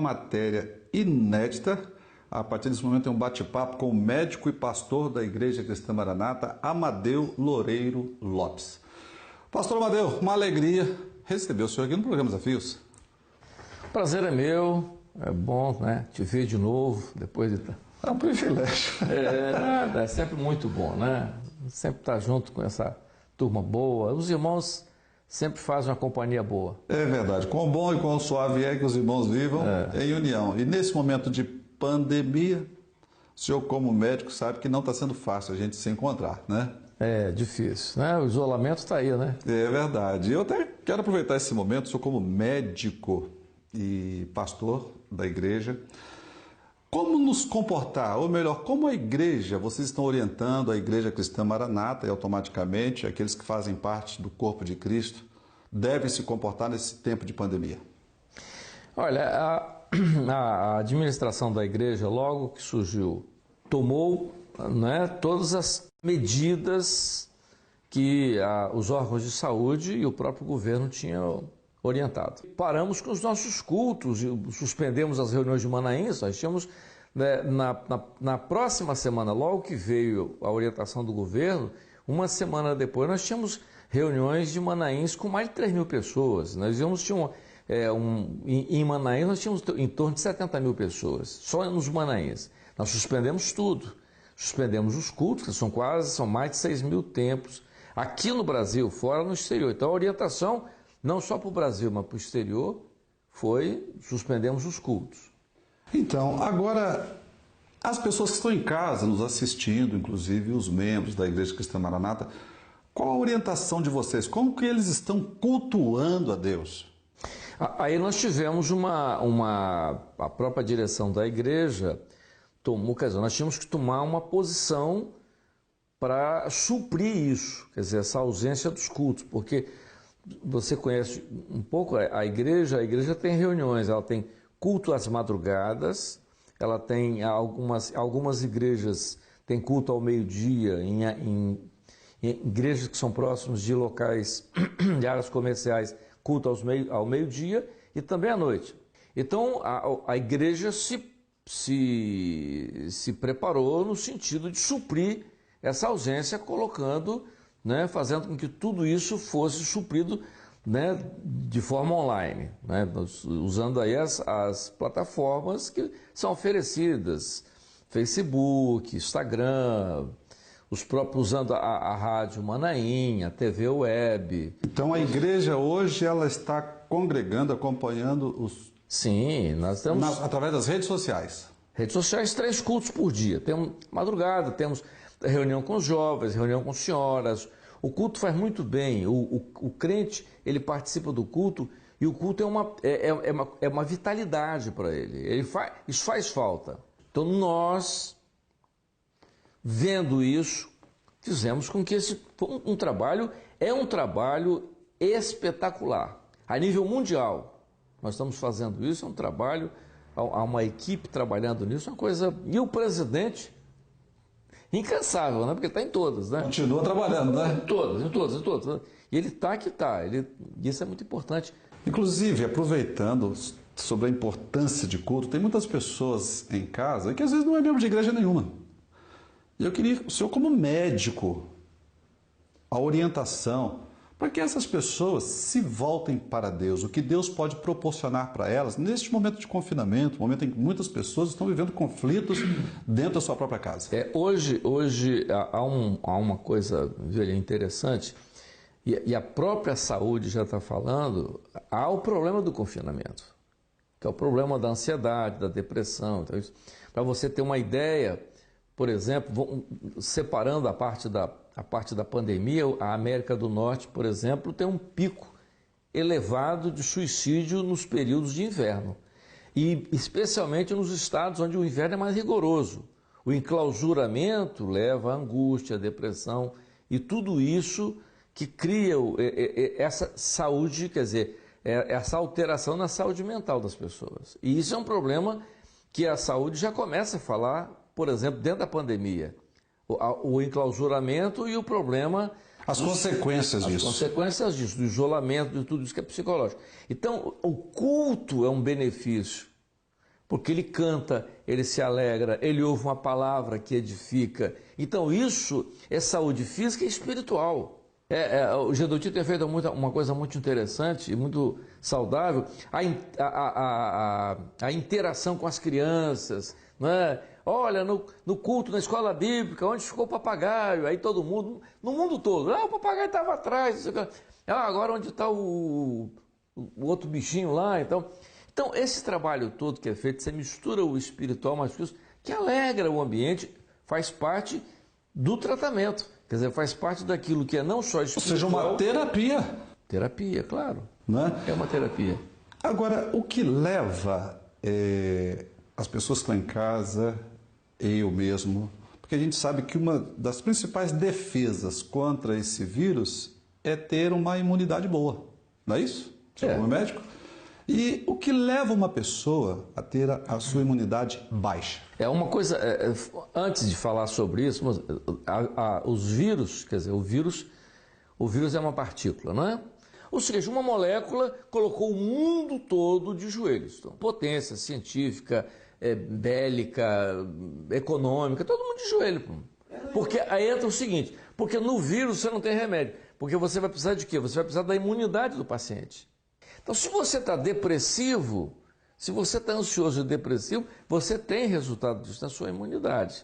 matéria inédita. A partir desse momento tem um bate-papo com o médico e pastor da Igreja Cristã Maranata, Amadeu Loureiro Lopes. Pastor Amadeu, uma alegria receber o senhor aqui no programa Desafios. O prazer é meu, é bom, né, te ver de novo, depois de... É um privilégio. É sempre muito bom, né? Sempre estar junto com essa turma boa. Os irmãos sempre fazem uma companhia boa. É verdade. Quão bom e quão suave é que os irmãos vivam em união. E nesse momento de pandemia, o senhor como médico sabe que não está sendo fácil a gente se encontrar, né? É difícil, né? O isolamento está aí, né? É verdade. Eu até quero aproveitar esse momento, o senhor como médico e pastor da igreja, como nos comportar, ou melhor, como a igreja, vocês estão orientando a Igreja Cristã Maranata e automaticamente aqueles que fazem parte do corpo de Cristo devem se comportar nesse tempo de pandemia? Olha, a administração da igreja, logo que surgiu, tomou, né, todas as medidas que os órgãos de saúde e o próprio governo tinham orientado. Paramos com os nossos cultos, suspendemos as reuniões de Manaíns. Nós tínhamos, né, na próxima semana, logo que veio a orientação do governo, uma semana depois nós tínhamos reuniões de Manaíns com mais de 3 mil pessoas. Nós em Manaíns nós tínhamos em torno de 70 mil pessoas, só nos Manaíns. Nós suspendemos tudo, suspendemos os cultos, que são mais de 6 mil templos, aqui no Brasil, fora no exterior. Então a orientação, não só para o Brasil, mas para o exterior, foi suspendemos os cultos. Então, agora, as pessoas que estão em casa nos assistindo, inclusive os membros da Igreja Cristã Maranata, qual a orientação de vocês? Como que eles estão cultuando a Deus? Aí nós tivemos a própria direção da igreja tomou, quer dizer, nós tínhamos que tomar uma posição para suprir isso, quer dizer, essa ausência dos cultos, porque você conhece um pouco a igreja tem reuniões, ela tem culto às madrugadas, ela tem algumas igrejas têm culto ao meio-dia, em igrejas que são próximos de locais, de áreas comerciais, culto ao meio-dia e também à noite. Então a igreja se preparou no sentido de suprir essa ausência, colocando, né, fazendo com que tudo isso fosse suprido, né, de forma online, né, usando aí as plataformas que são oferecidas, Facebook, Instagram, os próprios usando a rádio Manaim, a TV Web. Então a igreja hoje ela está congregando, acompanhando os... Sim, nós temos... através das redes sociais. Redes sociais, 3 cultos por dia. Temos madrugada, temos reunião com os jovens, reunião com senhoras. O culto faz muito bem. O crente, ele participa do culto e o culto é uma vitalidade para ele. Isso faz falta. Então nós, vendo isso, fizemos com que esse um trabalho espetacular. A nível mundial, nós estamos fazendo isso, é um trabalho, há uma equipe trabalhando nisso, uma coisa... E o presidente, incansável, né? Porque está em todas, né? Continua trabalhando, né? Em todas. Né? E ele está que está. Isso é muito importante. Inclusive, aproveitando sobre a importância de culto, tem muitas pessoas em casa que às vezes não é membro de igreja nenhuma. E eu queria, o senhor como médico, a orientação para que essas pessoas se voltem para Deus, o que Deus pode proporcionar para elas neste momento de confinamento, momento em que muitas pessoas estão vivendo conflitos dentro da sua própria casa. Hoje há uma coisa interessante, e a própria saúde já está falando, há o problema do confinamento, que é o problema da ansiedade, da depressão. Então, para você ter uma ideia, por exemplo, separando a parte da pandemia, a América do Norte, por exemplo, tem um pico elevado de suicídio nos períodos de inverno. E especialmente nos estados onde o inverno é mais rigoroso. O enclausuramento leva à angústia, à depressão e tudo isso que cria essa saúde, quer dizer, essa alteração na saúde mental das pessoas. E isso é um problema que a saúde já começa a falar, por exemplo, dentro da pandemia. O enclausuramento e o problema... As consequências disso. As consequências disso, do isolamento, de tudo isso que é psicológico. Então, o culto é um benefício porque ele canta, ele se alegra, ele ouve uma palavra que edifica. Então isso é saúde física e espiritual. O Gedoti tem feito uma coisa muito interessante e muito saudável, a interação com as crianças, não é? Olha, no culto, na escola bíblica, onde ficou o papagaio, aí todo mundo, no mundo todo, o papagaio estava atrás, agora onde está o outro bichinho lá, então, esse trabalho todo que é feito, você mistura o espiritual mais físico, que alegra o ambiente, faz parte do tratamento. Quer dizer, faz parte daquilo que é não só espiritual... Ou seja, uma terapia. Terapia, claro. Não é? É uma terapia. Agora, o que leva as pessoas que estão em casa, eu mesmo... Porque a gente sabe que uma das principais defesas contra esse vírus é ter uma imunidade boa. Não é isso? Você como médico? E o que leva uma pessoa a ter a sua imunidade baixa? É uma coisa, antes de falar sobre isso, os vírus, quer dizer, o vírus é uma partícula, não é? Ou seja, uma molécula colocou o mundo todo de joelhos. Então, potência científica, bélica, econômica, todo mundo de joelho. Porque aí entra o seguinte, porque no vírus você não tem remédio, porque você vai precisar de quê? Você vai precisar da imunidade do paciente. Então, se você está depressivo, se você está ansioso e depressivo, você tem resultado disso na sua imunidade.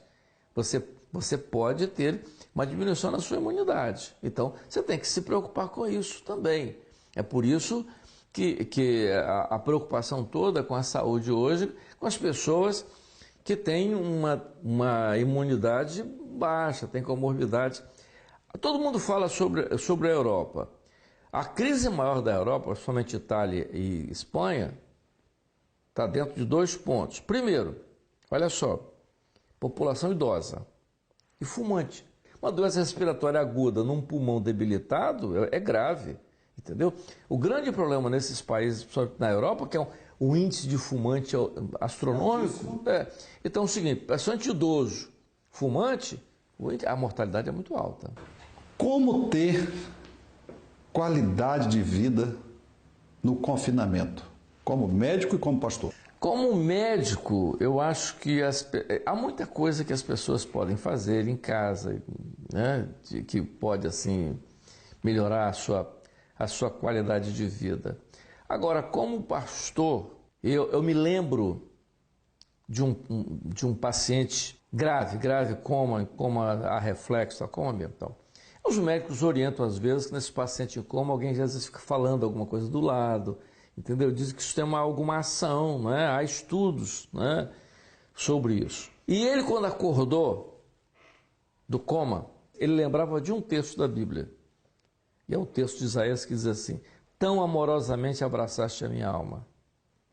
Você pode ter uma diminuição na sua imunidade. Então, você tem que se preocupar com isso também. É por isso que a preocupação toda com a saúde hoje, com as pessoas que têm uma imunidade baixa, têm comorbidade. Todo mundo fala sobre a Europa. A crise maior da Europa, somente Itália e Espanha, está dentro de 2 pontos. Primeiro, olha só, população idosa e fumante. Uma doença respiratória aguda num pulmão debilitado é grave, entendeu? O grande problema nesses países, principalmente na Europa, que é o índice de fumante astronômico. Então é o seguinte, paciente idoso, fumante, a mortalidade é muito alta. Como ter qualidade de vida no confinamento, como médico e como pastor? Como médico, eu acho que há muita coisa que as pessoas podem fazer em casa, né, que pode assim melhorar a sua qualidade de vida. Agora, como pastor, eu me lembro de um paciente grave, coma a reflexo, a coma mental. Os médicos orientam, às vezes, que nesse paciente em coma, alguém às vezes fica falando alguma coisa do lado, entendeu? Dizem que isso tem alguma ação, né? Há estudos, né, sobre isso. E ele, quando acordou do coma, ele lembrava de um texto da Bíblia. E é o texto de Isaías que diz assim: tão amorosamente abraçaste a minha alma,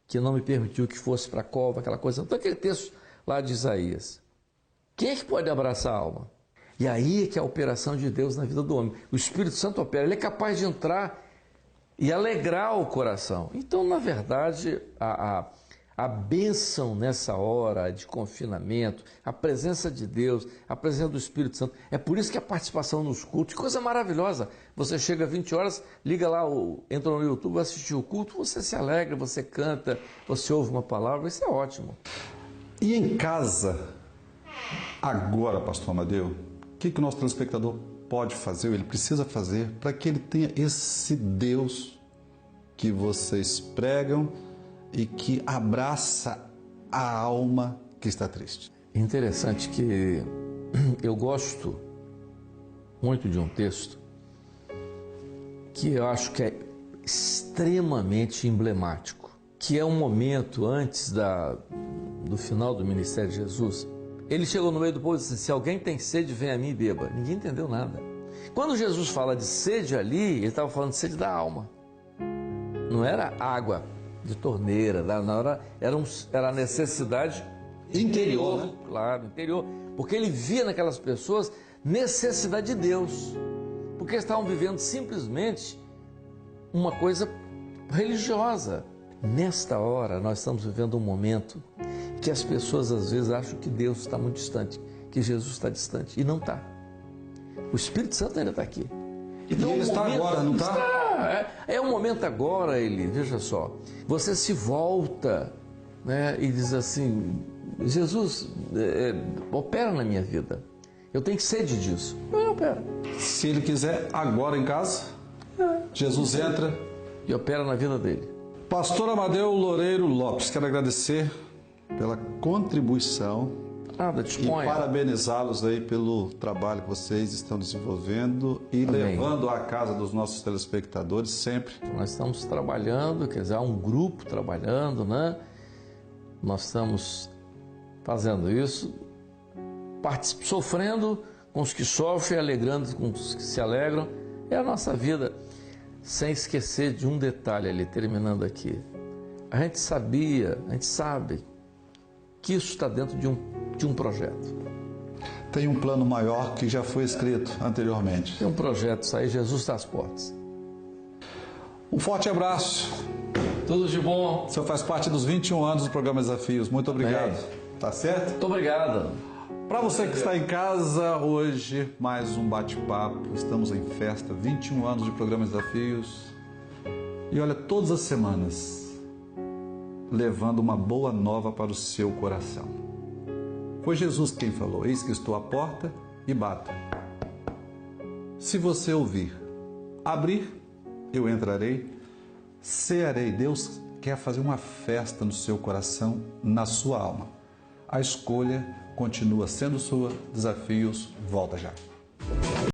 que não me permitiu que fosse para a cova, aquela coisa. Então, aquele texto lá de Isaías. Quem é que pode abraçar a alma? E aí é que é a operação de Deus na vida do homem. O Espírito Santo opera, ele é capaz de entrar e alegrar o coração. Então, na verdade, a bênção nessa hora de confinamento, a presença de Deus, a presença do Espírito Santo, é por isso que a participação nos cultos, coisa maravilhosa. Você chega às 20 horas, liga lá, entra no YouTube, vai assistir o culto, você se alegra, você canta, você ouve uma palavra, isso é ótimo. E em casa, agora, pastor Amadeu, o que o nosso telespectador pode fazer, ou ele precisa fazer, para que ele tenha esse Deus que vocês pregam e que abraça a alma que está triste? Interessante que eu gosto muito de um texto que eu acho que é extremamente emblemático, que é um momento antes do final do ministério de Jesus. Ele chegou no meio do povo e disse: se alguém tem sede, vem a mim e beba. Ninguém entendeu nada. Quando Jesus fala de sede ali, ele estava falando de sede da alma. Não era água de torneira, era a necessidade interior, né? Claro, interior. Porque ele via naquelas pessoas necessidade de Deus. Porque eles estavam vivendo simplesmente uma coisa religiosa. Nesta hora, nós estamos vivendo um momento que as pessoas às vezes acham que Deus está muito distante, que Jesus está distante, e não está. O Espírito Santo ainda está aqui. Então, ele está agora, não está? É um momento agora, ele, veja só, você se volta né, e diz assim, Jesus, opera na minha vida. Eu tenho sede disso. Não opera. Se ele quiser, agora em casa, Jesus entra. E opera na vida dele. Pastor Amadeu Loureiro Lopes, quero agradecer pela contribuição Nada, e disponha. parabenizá-los aí pelo trabalho que vocês estão desenvolvendo e Amém. levando à casa dos nossos telespectadores sempre. Nós estamos trabalhando, quer dizer, há um grupo trabalhando, né? Nós estamos fazendo isso, sofrendo com os que sofrem, alegrando com os que se alegram. É a nossa vida, sem esquecer de um detalhe ali, terminando aqui. A gente sabe que isso está dentro de um projeto. Tem um plano maior que já foi escrito anteriormente. Tem um projeto, isso aí, Jesus está às portas. Um forte abraço. Tudo de bom. O senhor faz parte dos 21 anos do programa Desafios. Muito obrigado. Amém. Tá certo? Muito obrigado. Para você que está em casa, hoje mais um bate-papo. Estamos em festa, 21 anos de programa Desafios. E olha, todas as semanas, levando uma boa nova para o seu coração. Foi Jesus quem falou: eis que estou à porta e bato. Se você ouvir, abrir, eu entrarei, cearei. Deus quer fazer uma festa no seu coração, na sua alma. A escolha continua sendo sua. Desafios, volta já.